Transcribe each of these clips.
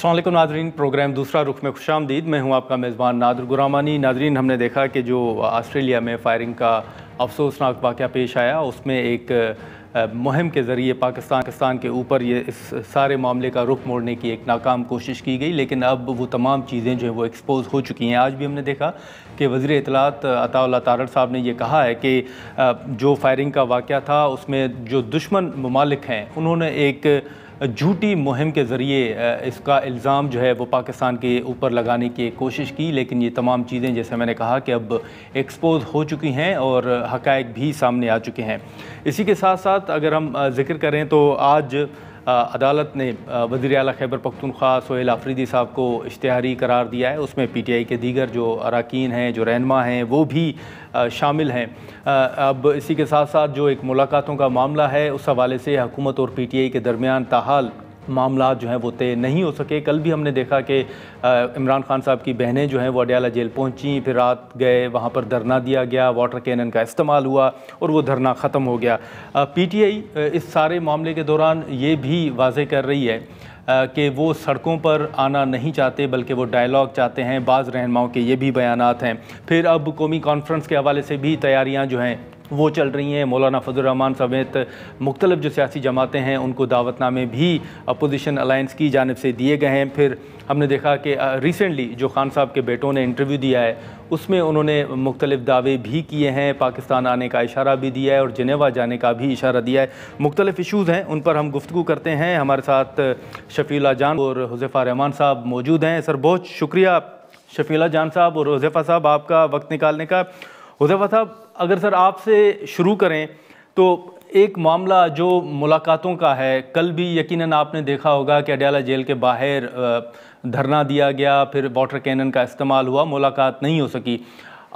अस्सलाम वालेकुम Nadreen, programme दूसरा रुख में खुशामदीद। मैं हूं आपका मेज़बान नादर गुरामानी। नादरीन, हमने देखा कि जो ऑस्ट्रेलिया में फायरिंग का अफसोसनाक वाक़या पेश आया, उसमें एक मुहिम के ज़रिए पाकिस्तान के ऊपर ये इस सारे मामले का रुख मोड़ने की एक नाकाम कोशिश की गई, लेकिन अब वो तमाम चीज़ें जो हैं वो एक्सपोज़ हो चुकी हैं। आज भी हमने देखा कि वज़ीर इत्तलात अताउल्लाह तारड़ साहब ने ये कहा है कि जो फायरिंग का वाक़या था उसमें जो दुश्मन ममालिक हैं उन्होंने एक झूठी मुहिम के ज़रिए इसका इल्ज़ाम जो है वो पाकिस्तान के ऊपर लगाने की कोशिश की, लेकिन ये तमाम चीज़ें जैसे मैंने कहा कि अब एक्सपोज़ हो चुकी हैं और हक़ाइक़ भी सामने आ चुके हैं। इसी के साथ साथ अगर हम ज़िक्र करें तो आज अदालत ने वज़ीर आला खैबर पख्तूनख्वा सोहेल आफरीदी साहब को इश्तिहारी करार दिया है। उसमें PTI के दीगर जो अरकान हैं, जो रहनुमा हैं, वो भी शामिल हैं। अब इसी के साथ साथ जो एक मुलाकातों का मामला है, उस हवाले से हुकूमत और PTI के दरमियान ताहाल मामला जो हैं वो तय नहीं हो सके। कल भी हमने देखा कि इमरान खान साहब की बहनें जो हैं वो अडयाला जेल पहुंची, फिर रात गए, वहाँ पर धरना दिया गया, वाटर कैनन का इस्तेमाल हुआ और वो धरना ख़त्म हो गया। PTI इस सारे मामले के दौरान ये भी वाज़ेह कर रही है कि वो सड़कों पर आना नहीं चाहते बल्कि वो डायलॉग चाहते हैं। बाज़ रहनुमाओं के ये भी बयानात हैं। फिर अब कौमी कॉन्फ्रेंस के हवाले से भी तैयारियाँ जो हैं वो चल रही हैं। मौलाना फजल रहमान समेत मुख्तलिफ जो सियासी जमातें हैं उनको दावतनामे भी अपोजिशन अलायंस की जानिब से दिए गए हैं। फिर हमने देखा कि रिसेंटली जो खान साहब के बेटों ने इंटरव्यू दिया है उसमें उन्होंने मुख्तलिफ दावे भी किए हैं, पाकिस्तान आने का इशारा भी दिया है और जिनेवा जाने का भी इशारा दिया है। मुख्तलिफ इशूज़ हैं, उन पर हम गुफ्तगू करते हैं। हमारे साथ शफीउल्लाह जान और हुज़ैफ़ा रहमान साहब मौजूद हैं। सर, बहुत शुक्रिया शफीउल्लाह जान साहब और हुज़ैफ़ा साहब आपका वक्त निकालने का। हुज़ैफ़ा साहब, अगर सर आपसे शुरू करें तो एक मामला जो मुलाकातों का है, कल भी यकीनन आपने देखा होगा कि अडयाला जेल के बाहर धरना दिया गया, फिर वाटर कैनन का इस्तेमाल हुआ, मुलाकात नहीं हो सकी।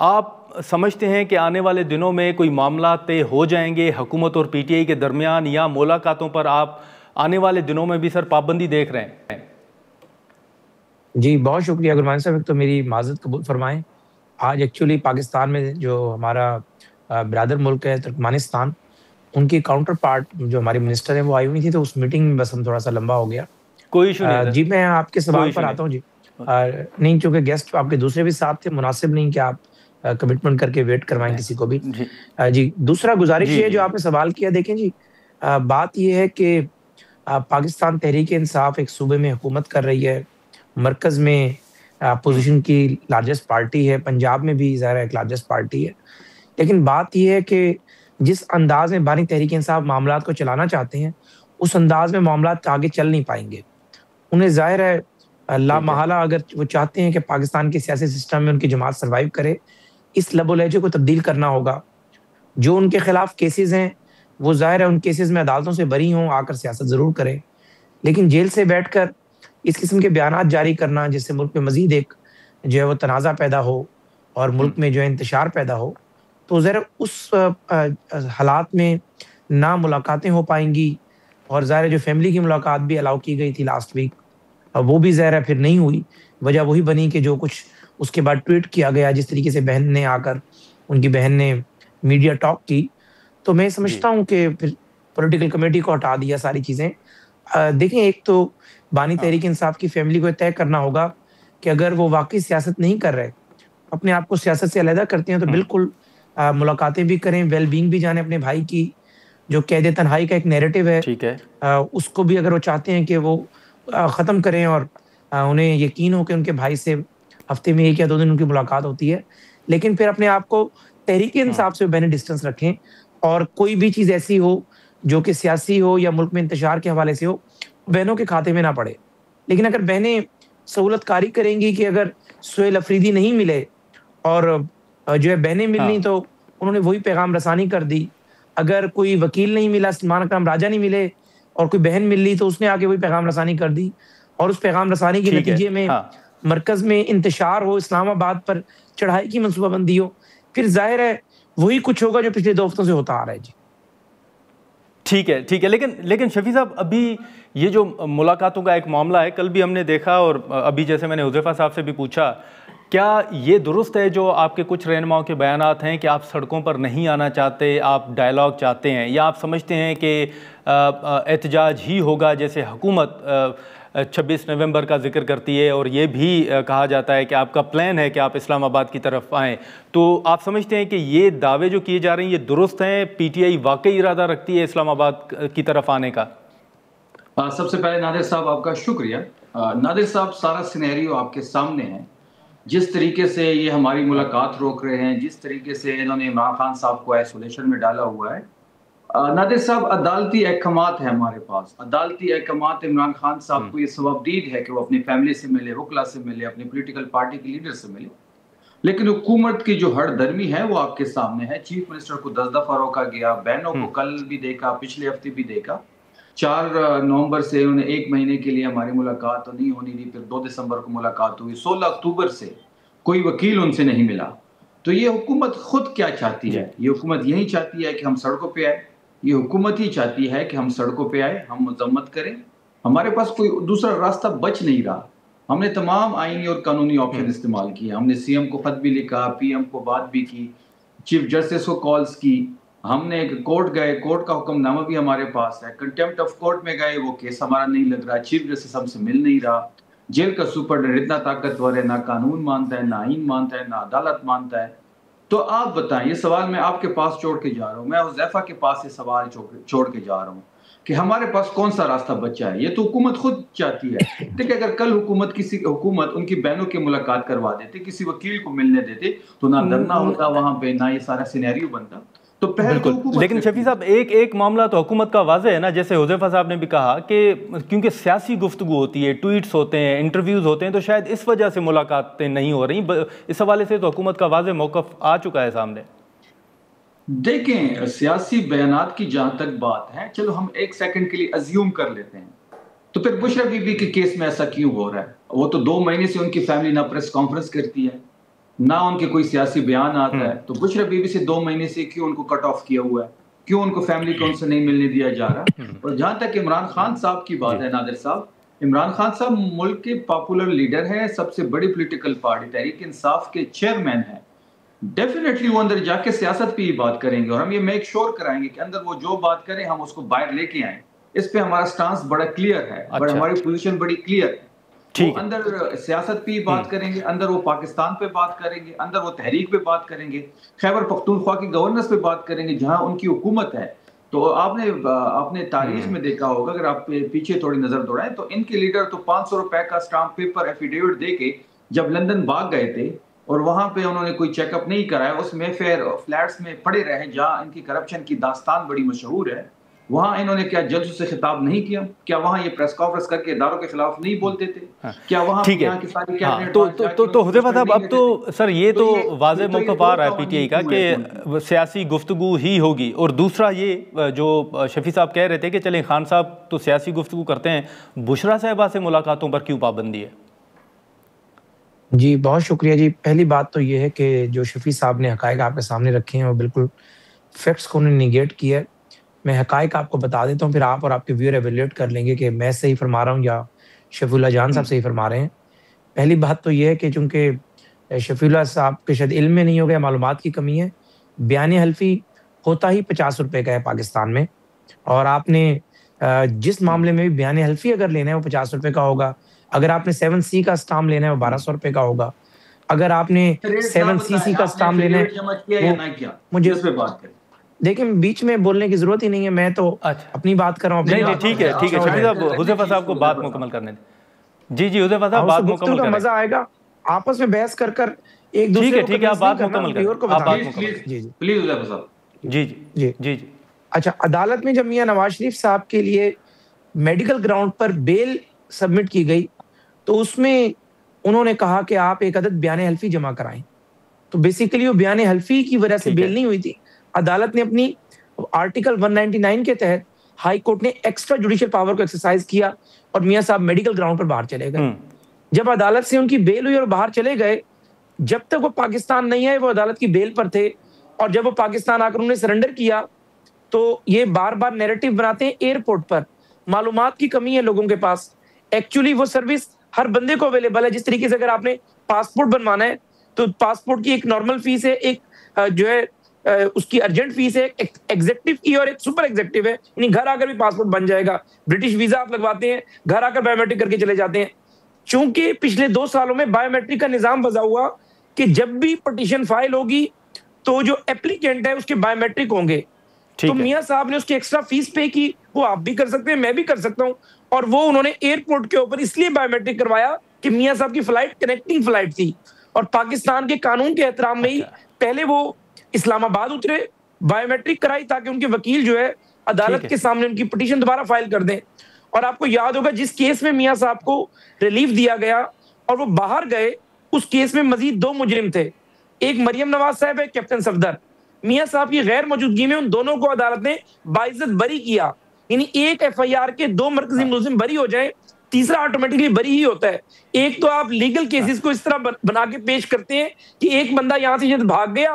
आप समझते हैं कि आने वाले दिनों में कोई मामला तय हो जाएंगे हुकूमत और PTI के दरमियान, या मुलाकातों पर आप आने वाले दिनों में भी सर पाबंदी देख रहे हैं? जी, बहुत शुक्रिया गुरमान साहब। एक तो मेरी माज़रत कबूल फरमाएं। आज एक्चुअली पाकिस्तान में जो हमारा ब्रदर मुल्क है तुर्कमानिस्तान, उनकी काउंटर पार्ट जो हमारे मिनिस्टर हैं वो आई हुई थी, तो उस मीटिंग में बस हम थोड़ा सा लंबा हो गया। कोई इशू नहीं। जी, मैं आपके सवाल पर आता हूँ जी। नहीं, चूंकि गेस्ट आपके दूसरे भी साथ थे, मुनासिब नहीं कि आप कमिटमेंट करके वेट करवाएं किसी को भी। जी, दूसरा गुजारिश ये जो आपने सवाल किया, देखें जी, बात ये है कि पाकिस्तान तहरीक इंसाफ एक सूबे में हुकूमत कर रही है, मरकज़ में अपोजिशन की लार्जेस्ट पार्टी है, पंजाब में भी ज़ाहिर है एक लार्जेस्ट पार्टी है। लेकिन बात यह है कि जिस अंदाज में बानी तहरीक इंसाफ मामलात को चलाना चाहते हैं, उस अंदाज में मामलात आगे चल नहीं पाएंगे। उन्हें ज़ाहिर है लामहला अगर वो चाहते हैं कि पाकिस्तान के सियासी सिस्टम में उनकी जमात सर्वाइव करे, इस लबो लहजे को तब्दील करना होगा। जो उनके खिलाफ केसेस हैं वो ज़ाहिर है उन केसेस में अदालतों से बरी हों, आकर सियासत ज़रूर करें, लेकिन जेल से बैठकर इस किस्म के बयानात जारी करना जिससे मुल्क में मज़ीद एक जो है वो तनाज़ा पैदा हो और मुल्क में जो है इंतशार पैदा हो, तो ज़रा उस हालात में ना मुलाकातें हो पाएंगी। और ज़ाहिर जो फैमिली की मुलाकात भी अलाउ की गई थी लास्ट वीक, वो भी ज़ाहिर फिर नहीं हुई। वजह वही बनी कि जो कुछ उसके बाद ट्वीट किया गया, जिस तरीके से बहन ने आकर उनकी बहन ने मीडिया टॉक की, तो मैं समझता हूँ कि फिर पॉलिटिकल कमेटी को हटा दिया सारी चीज़ें। देखें, एक तो बानी तहरीक इंसाफ की फैमिली को तय करना होगा कि अगर वो वाकई सियासत नहीं कर रहे, अपने आप को सियासत से अलहदा करते हैं, तो बिल्कुल मुलाकातें भी करें, वेल बीइंग भी जाने अपने भाई की। जो कैद तन्हाई का एक नैरेटिव है, ठीक है, उसको भी अगर वो चाहते हैं कि वो ख़त्म करें और उन्हें यकीन हो कि उनके भाई से हफ्ते में 1 या 2 दिन उनकी मुलाकात होती है, लेकिन फिर अपने आप को तहरीक इंसाफ से बहने डिस्टेंस रखें। और कोई भी चीज़ ऐसी हो जो कि सियासी हो या मुल्क में इंतशार के हवाले से हो, बहनों के खाते में ना पड़े। लेकिन अगर बहनें सहूलतकारी करेंगी कि अगर सोहेल अफरीदी नहीं मिले और जो है बहनें मिलनी, तो उन्होंने वही पैगाम रसानी कर दी। अगर कोई वकील नहीं मिला, सलमान अकरम राजा नहीं मिले और कोई बहन मिल ली, तो उसने आके वही पैगाम रसानी कर दी। और उस पैगाम रसानी के नतीजे में मरकज़ में इंतशार हो, इस्लामाबाद पर चढ़ाई की मनसूबाबंदी हो, फिर जाहिर है वही कुछ होगा जो पिछले 2 हफ्तों से होता आ रहा है जी। ठीक है, लेकिन शफी साहब, अभी ये जो मुलाकातों का एक मामला है, कल भी हमने देखा और अभी जैसे मैंने हुज़ैफ़ा साहब से भी पूछा, क्या ये दुरुस्त है जो आपके कुछ रहनुमाओं के बयानात हैं कि आप सड़कों पर नहीं आना चाहते, आप डायलॉग चाहते हैं, या आप समझते हैं कि एहतजाज ही होगा, जैसे हुकूमत 26 नवंबर का जिक्र करती है और ये भी कहा जाता है कि आपका प्लान है कि आप इस्लामाबाद की तरफ आएँ। तो आप समझते हैं कि ये दावे जो किए जा रहे हैं ये दुरुस्त हैं, PTI वाकई इरादा रखती है इस्लामाबाद की तरफ आने का? सबसे पहले नादिर साहब आपका शुक्रिया। नादिर साहब, सारा सिनेरियो आपके सामने है। जिस तरीके से ये हमारी मुलाकात रोक रहे हैं, जिस तरीके से इन्होंने इमरान खान साहब को आइसोलेशन में डाला हुआ है, नादिर साहब अदालती अहकामात है हमारे पास। अदालती अहकामात इमरान खान साहब को ये सवाबदीद है कि वो अपनी फैमिली से मिले, वकला से मिले, अपनी पॉलिटिकल पार्टी के लीडर से मिले। लेकिन हुकूमत की जो हरदर्मी है वो आपके सामने है। चीफ मिनिस्टर को 10 दफा रोका गया, बहनों को कल भी देखा, पिछले हफ्ते भी देखा। 4 नवंबर से उन्हें 1 महीने के लिए हमारी मुलाकात तो नहीं होनी थी, फिर 2 दिसंबर को मुलाकात हुई। 16 अक्टूबर से कोई वकील उनसे नहीं मिला। तो ये हुकूमत खुद क्या चाहती है? ये हुकूमत यही चाहती है कि हम सड़कों पे आए। ये हुकूमत ही चाहती है कि हम सड़कों पे आए, हम मजम्मत करें। हमारे पास कोई दूसरा रास्ता बच नहीं रहा। हमने तमाम आईनी और कानूनी ऑप्शन इस्तेमाल किए। हमने CM को खत भी लिखा, PM को बात भी की, चीफ जस्टिस को कॉल्स की, हमने कोर्ट गए, कोर्ट का हुक्मनामा भी हमारे पास है, कंटेम्प्ट ऑफ कोर्ट में गए, वो केस हमारा नहीं लग रहा, चीफ जस्टिस हमसे मिल नहीं रहा, जेल का सुपरडेंट इतना ताकतवर है, ना कानून मानता है, ना आईन मानता है, ना अदालत मानता है। तो आप बताएं, ये सवाल मैं आपके पास छोड़ के जा रहा हूँ, मैं हुज़ैफा के पास ये सवाल छोड़ के जा रहा हूँ कि हमारे पास कौन सा रास्ता बचा है। ये तो हुकूमत खुद चाहती है। देखिए, अगर कल हुकूमत उनकी बहनों की मुलाकात करवा देते, किसी वकील को मिलने देते, तो ना धरना होता वहां पे, ना ये सारा सिनेरियो बनता। तो बिल्कुल, लेकिन शफी साहब एक मामला तो हुकूमत का वाज़ेह है ना, जैसे हुज़ैफा साहब ने भी कहा कि क्योंकि सियासी गुफ्तगू होती है, ट्वीट्स होते हैं, इंटरव्यूज़ होते हैं, तो शायद इस वजह से मुलाकातें नहीं हो रही। इस हवाले से तो हुकूमत का वाज़ेह मौक़िफ़ आ चुका है सामने। देखें, सियासी बयानात की जहां तक बात है, चलो हम 1 सेकंड के लिए अज्यूम कर लेते हैं, तो फिर बुशरा बीबी के केस में ऐसा क्यों हो रहा है? वो तो 2 महीने से उनकी फैमिली ना प्रेस कॉन्फ्रेंस करती है, ना उनके कोई सियासी बयान आता है। तो बुशरा बीबी से 2 महीने से क्यों उनको कट ऑफ किया हुआ है? क्यों उनको फैमिली को उनसे नहीं मिलने दिया जा रहा? और जहां तक इमरान खान साहब की बात है नादिर साहब, इमरान खान साहब मुल्क के पॉपुलर लीडर है, सबसे बड़ी पॉलिटिकल पार्टी तहरीक इंसाफ के चेयरमैन है। डेफिनेटली वो अंदर जाके सियासत पे ही बात करेंगे और हम ये मेक श्योर कराएंगे कि अंदर वो जो बात करें हम उसको बाहर लेके आए। इस पे हमारा स्टांस बड़ा क्लियर है, बड़ा हमारी पोजीशन बड़ी क्लियर है। वो अंदर सियासत पे ही बात करेंगे, अंदर वो पाकिस्तान पे बात करेंगे, अंदर वो तहरीक पे बात करेंगे, खैबर पख्तूनख्वा की गवर्नेंस पे बात करेंगे जहां उनकी हुकूमत है। तो आपने तारीख में देखा होगा, अगर आप पीछे थोड़ी नजर दौड़ाएं, तो इनके लीडर तो 500 रुपए का स्टाम्प पेपर एफिडेविट दे के जब लंदन भाग गए थे और वहां पे उन्होंने कोई चेकअप नहीं कराया, उस मेफेयर फ्लैट्स में पड़े रहे जहां इनकी करप्शन की दास्तान बड़ी मशहूर है, वहां इन्होंने क्या जज से खिताब नहीं किया? क्या वहां ये प्रेस कॉन्फ्रेंस करके इदारों के खिलाफ नहीं बोलते थे? क्या वहां ठीक है, तो हुज़ैफा साहब, अब तो सर ये तो वाज़ेह मौक़िफ़ आ रहा है PTI का कि सियासी गुफ्तगू ही होगी। और दूसरा ये जो शफी साहब कह रहे थे कि चलें खान साहब तो सियासी गुफ्तगू करते हैं, बुशरा साहिबा से मुलाकातों पर क्यों पाबंदी है? जी बहुत शुक्रिया जी। पहली बात तो ये है कि जो शफी साहब ने हक़ाइक़ आपके सामने रखे हैं वो बिल्कुल फैक्ट्स को उन्होंने निगेट किया है। मैं हक़ाइक़ आपको बता देता हूँ, फिर आप और आपके व्यूअर एवेल्यूएट कर लेंगे कि मैं सही फरमा रहा हूँ या शफीउल्लाह जान साहब सही फरमा रहे हैं। पहली बात तो ये है कि चूँकि शफीउल्लाह साहब के शायद इल्म में नहीं हो गया, मालूमात की कमी है। बयान हल्फी होता ही 50 रुपए का है पाकिस्तान में, और आपने जिस मामले में भी बयान हल्फी अगर लेना है वो 50 रुपए का होगा। अगर आपने 7C का स्टाम्प लेना है वो 1200 रुपए का होगा। अगर आपने 7CC का स्टाम्प लेना है, मुझे देखिए बीच में बोलने की जरूरत ही नहीं है, मैं तो अपनी बात कर रहा हूँ। नहीं ठीक है शफी साहब, हुज़ैफा साहब को बात मुकम्मल करने दें। जी हुज़ैफा साहब, बात मुकम्मल करें। मजा आएगा आपस में बहस कर एक दूसरे को। ठीक है, आप बात मुकम्मल करें। जी प्लीज हुज़ैफा साहब। जी। अच्छा, अदालत में जब मियां नवाज शरीफ साहब के लिए मेडिकल ग्राउंड पर बेल सबमिट की गई तो उसमें उन्होंने कहा कि आप एक अदद बयान हल्फी जमा कराएं। तो बेसिकली वो बयान हल्फी की वजह से बेल नहीं हुई थी। अदालत ने अपनी आर्टिकल 199 के तहत हाई कोर्ट ने एक्स्ट्रा जुडिशियल पावर को एक्सरसाइज किया और मियां साहब मेडिकल ग्राउंड पर बाहर चले गए। जब अदालत से उनकी बेल हुई और बाहर चले गए, जब तक वो पाकिस्तान नहीं आए वो अदालत की बेल पर थे, और जब वो पाकिस्तान आकर उन्होंने सरेंडर किया तो ये बार बार नैरेटिव बनाते हैं एयरपोर्ट पर। मालूमात की कमी है लोगों के पास। एक्चुअली वो सर्विस हर बंदे को अवेलेबल है। जिस तरीके से अगर आपने पासपोर्ट बनवाना है तो पासपोर्ट की एक नॉर्मल फीस है, एक जो है اس کی ارجنٹ فیس ہے، ایگزیکٹو کی اور ایک سپر ایگزیکٹو ہے، یعنی گھر آ کر بھی پاسپورٹ بن جائے گا. برٹش ویزا آپ لگواتے ہیں، گھر آ کر بایو میٹرک کر کے چلے جاتے ہیں. چونکہ پچھلے 2 سالوں میں بایو میٹرک کا نظام وضع ہوا کہ جب بھی پٹیشن فائل ہوگی تو جو اپلیکینٹ ہے اس کے بایو میٹرک ہوں گے. تو میاں صاحب نے اس کی ایکسٹرا فیس پے کی، وہ آپ بھی کر سکتے ہیں، میں بھی کر سکتا ہوں. اور وہ انہوں نے ایئرپورٹ کے اوپر اس لیے بایو میٹرک کروایا کہ میاں صاحب کی فلائٹ کنیکٹنگ فلائٹ تھی، اور پاکستان کے قانون کے احترام میں ہی پہلے وہ اسلام آباد اترے، بایو میٹرک کرائی تاکہ ان کے وکیل جو ہے عدالت کے سامنے ان کی پٹیشن دوبارہ فائل کر دیں. اور آپ کو یاد ہوگا جس کیس میں میاں صاحب کو ریلیف دیا گیا اور وہ باہر گئے، اس کیس میں مزید 2 مجرم تھے، ایک مریم نواز صاحب ہے، کیپٹن صفدر. میاں صاحب کی غیر موجودگی میں ان دونوں کو عدالت نے باعزت بری کیا. یعنی ایک ایف آئی آر کے 2 مرکزی ملزم بری ہو جائیں، تیسرا آٹومیٹکلی بری ہی ہوتا ہے. ایک تو آپ لیگل کیسز کو اس طرح بنا کے پیش کرتے ہیں کہ ایک بندہ یہاں سے بھاگ گیا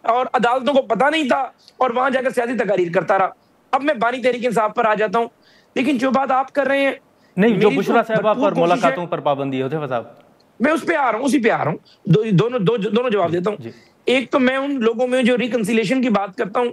اور عدالتوں کو پتہ نہیں تھا اور وہاں جا کر سیاسی تقاریر کرتا رہا. اب میں بانی تحریک انصاف پر آ جاتا ہوں. لیکن جو بات آپ کر رہے ہیں نہیں، جو بشرا صاحبہ پر ملاقاتوں پر پابندی ہے حذیفہ صاحب، میں اس پہ آ رہا ہوں، اسی پہ آ رہا ہوں. دونوں جواب دیتا ہوں. ایک تو میں ان لوگوں میں جو ریکنسیلیشن کی بات کرتا ہوں،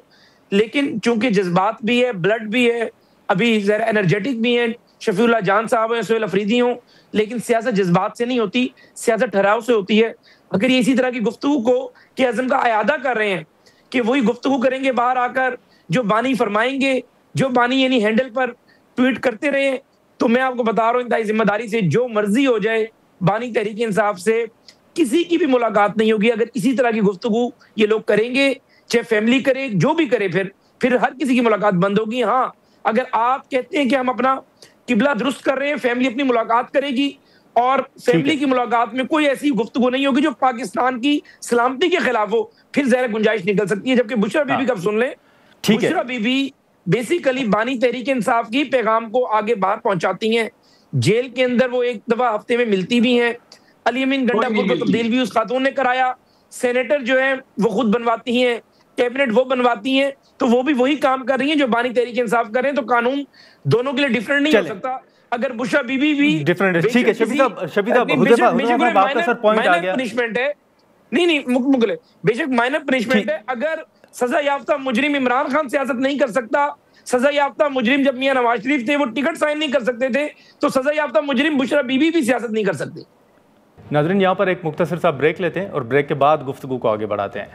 لیکن چونکہ جذبات بھی ہے، بلڈ بھی ہے، ابھی ذرا انرجیٹک بھی ہیں، شفیع اللہ جان صاحب ہیں، سہیل افریدی ہوں، لیکن سیاست جذبات سے نہیں ہوتی، سیاست ٹھہراؤ سے ہوتی ہے. اگر یہ اسی طرح کی گفتگو کو کہ عزم کا اعادہ کر رہے ہیں کہ وہی گفتگو کریں گے باہر آ کر، جو بانی فرمائیں گے، جو بانی یعنی ہینڈل پر ٹویٹ کرتے رہے، تو میں آپ کو بتا رہا ہوں انتہائی ذمہ داری سے، جو مرضی ہو جائے، بانی تحریک انصاف سے کسی کی بھی ملاقات نہیں ہوگی. اگر اسی طرح کی گفتگو یہ لوگ کریں گے، چاہے فیملی کرے، جو بھی کرے، پھر ہر کسی کی ملاقات بند ہوگی. ہاں، اگر آپ کہتے ہیں کہ ہم اپنا قبلہ درست کر رہے ہیں، فیملی اپنی ملاقات کرے گی، اور فیملی کی ملاقات میں کوئی ایسی گفتگو نہیں ہوگی جو پاکستان کی سلامتی کے خلاف ہو، پھر ظاہر گنجائش نکل سکتی ہے. جبکہ بشرا بی بی کا سن لیں، بشرا بی بی بیسیکلی بانی تحریک انصاف کی پیغام کو آگے باہر پہنچاتی ہیں. جیل کے اندر وہ ایک دفعہ ہفتے میں ملتی بھی ہیں. علی امین گنڈا پور کو تبدیل بھی اس خاتون نے کرایا. سینیٹر جو ہیں وہ خود بنواتی ہیں، کیبنٹ وہ بنواتی ہیں، تو وہ بھی وہی کام کر رہی ہیں جو بانی تحریک انصاف کر رہے ہیں. تو قانون دونوں کے لیے ڈیفرنٹ نہیں ہو سکتا. اگر بشرا بی بی بھی ڈیفرنٹ، ٹھیک ہے شفیع صاحب، آپ کا سر پوائنٹ آ گیا. پنشمنٹ ہے، نہیں مکمل ہے، بے شک مائنر پنشمنٹ ہے. اگر سزا یافتہ مجرم عمران خان سیاست نہیں کر سکتا، سزا یافتہ مجرم جب میاں نواز شریف تھے وہ ٹکٹ سائن نہیں کر سکتے تھے، تو سزا یافتہ مجرم بشرا بی بی بھی سیاست نہیں کر سکتے. ناظرین، یہاں پر ایک مختصر سا بریک لیتے ہیں اور بریک کے بعد گفتگو کو آگے بڑھاتے ہیں.